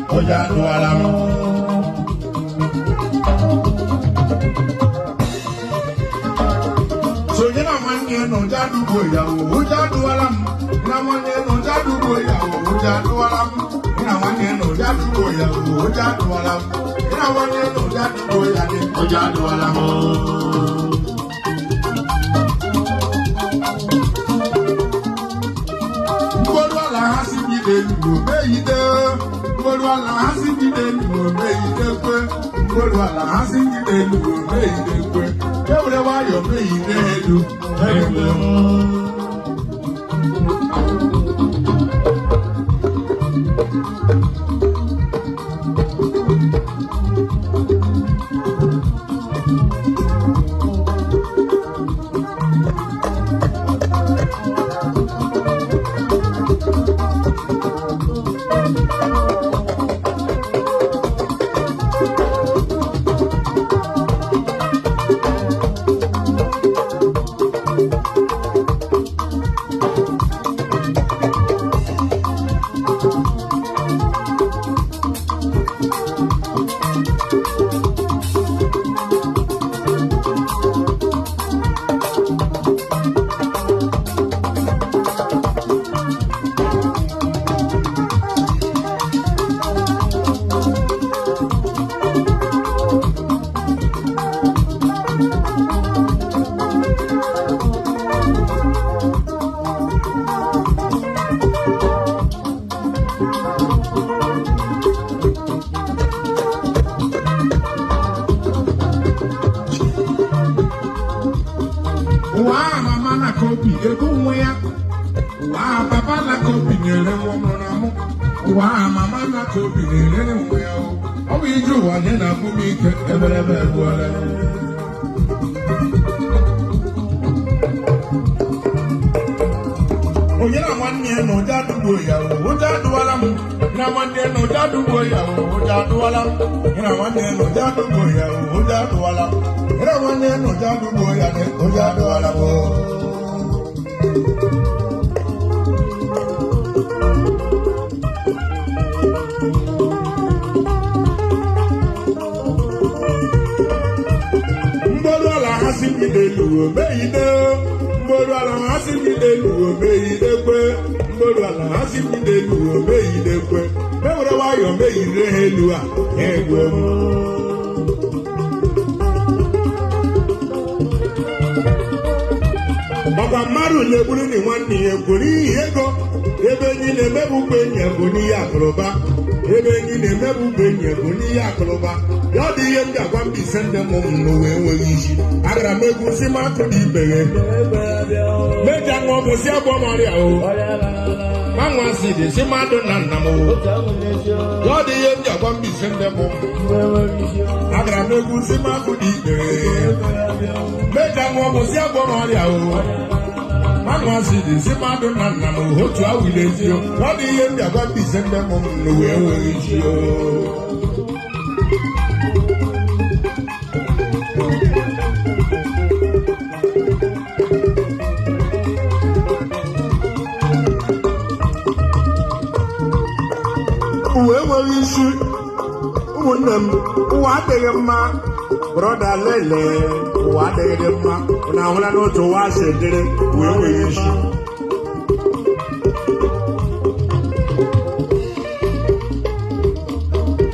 Oja dualam. So you know man you no jadu boya oja dualam. Na man you no jadu boya oja dualam. Na man you no jadu boya oja dualam. Na man you no jadu boya oja dualam. Ngolwala hasingide lume idekwe ngolwala hasingide lume idekwe ewure wayo me idedu egbe Brother Lele, what they did, now when I know to wash it, did it, we wish.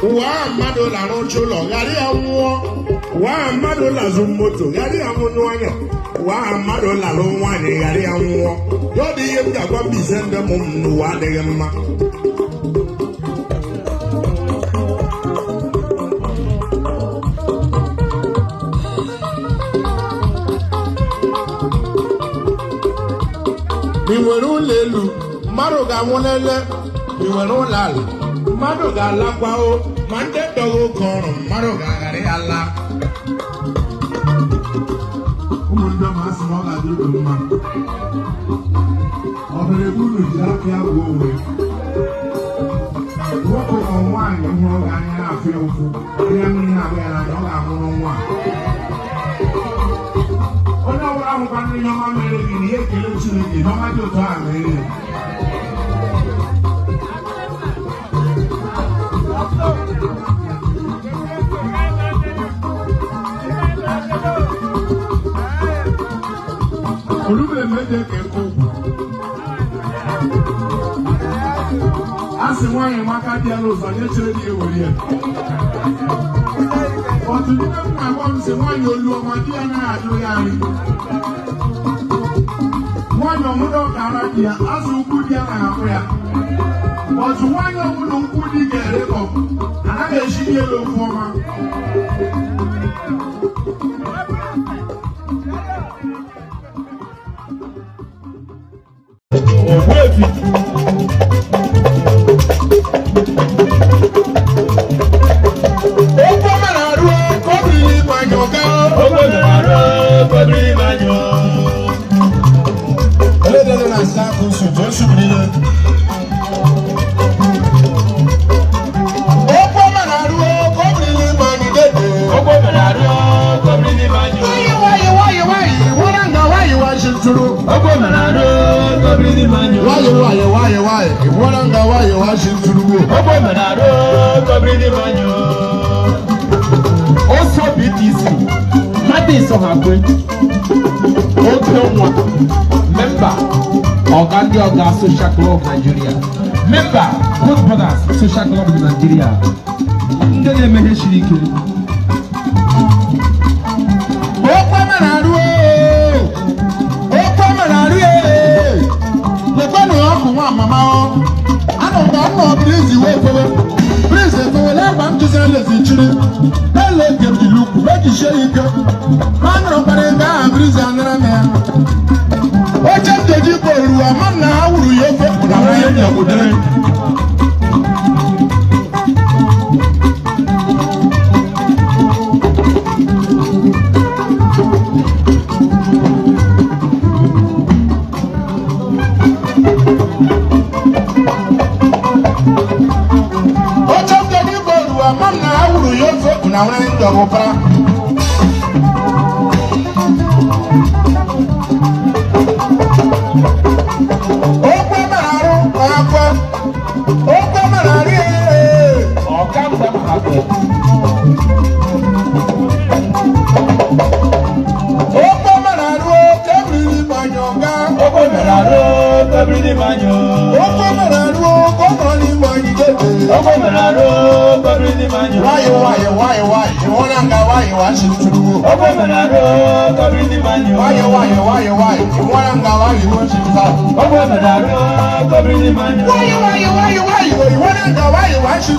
Wa Madola no chulo, Gary Awo, Wa Madola Zumboto, Gary Amonoya, Wa Madola no one, Gary Awo, Yodi Yem Gabby send them on what they am. Lelu, Maroga Monele, you were no lal, Maroga Lapao, Mande Dogo Corn, Maroga Reala. Umunda Masmoga Duma. Of the Guru Jakia Wowe. Walk on one, you know, I feel for. I am not where I know I'm on one. I'm going to American here, kill no matter time. one in Macadialos and yesterday over here. But to look at my mom, say one you look my dear and I do yarn. One of Mudo Karakia, as you put your prayer. But one of Mudo put the get up, and I get she yellow for Why? If one on the why you watching to do. Also BTC. Martin Sohagwe. Open one. Member Oga Social Club of Nigeria. Member Good Brothers Social Club of Nigeria. Ndele mehe shiriki. Mama, I don't know please you wait for me. Please for let I'm just in Chile. Then let them look, let you share it. Man, Robaranga, Breeze and Ramia. What just did you go to a man now? Will you get when I now I'm double pra. Why? You wanna go why you want to do? Why? You wanna go why you want to do? Why? You wanna go why you want to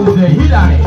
Nze Hilary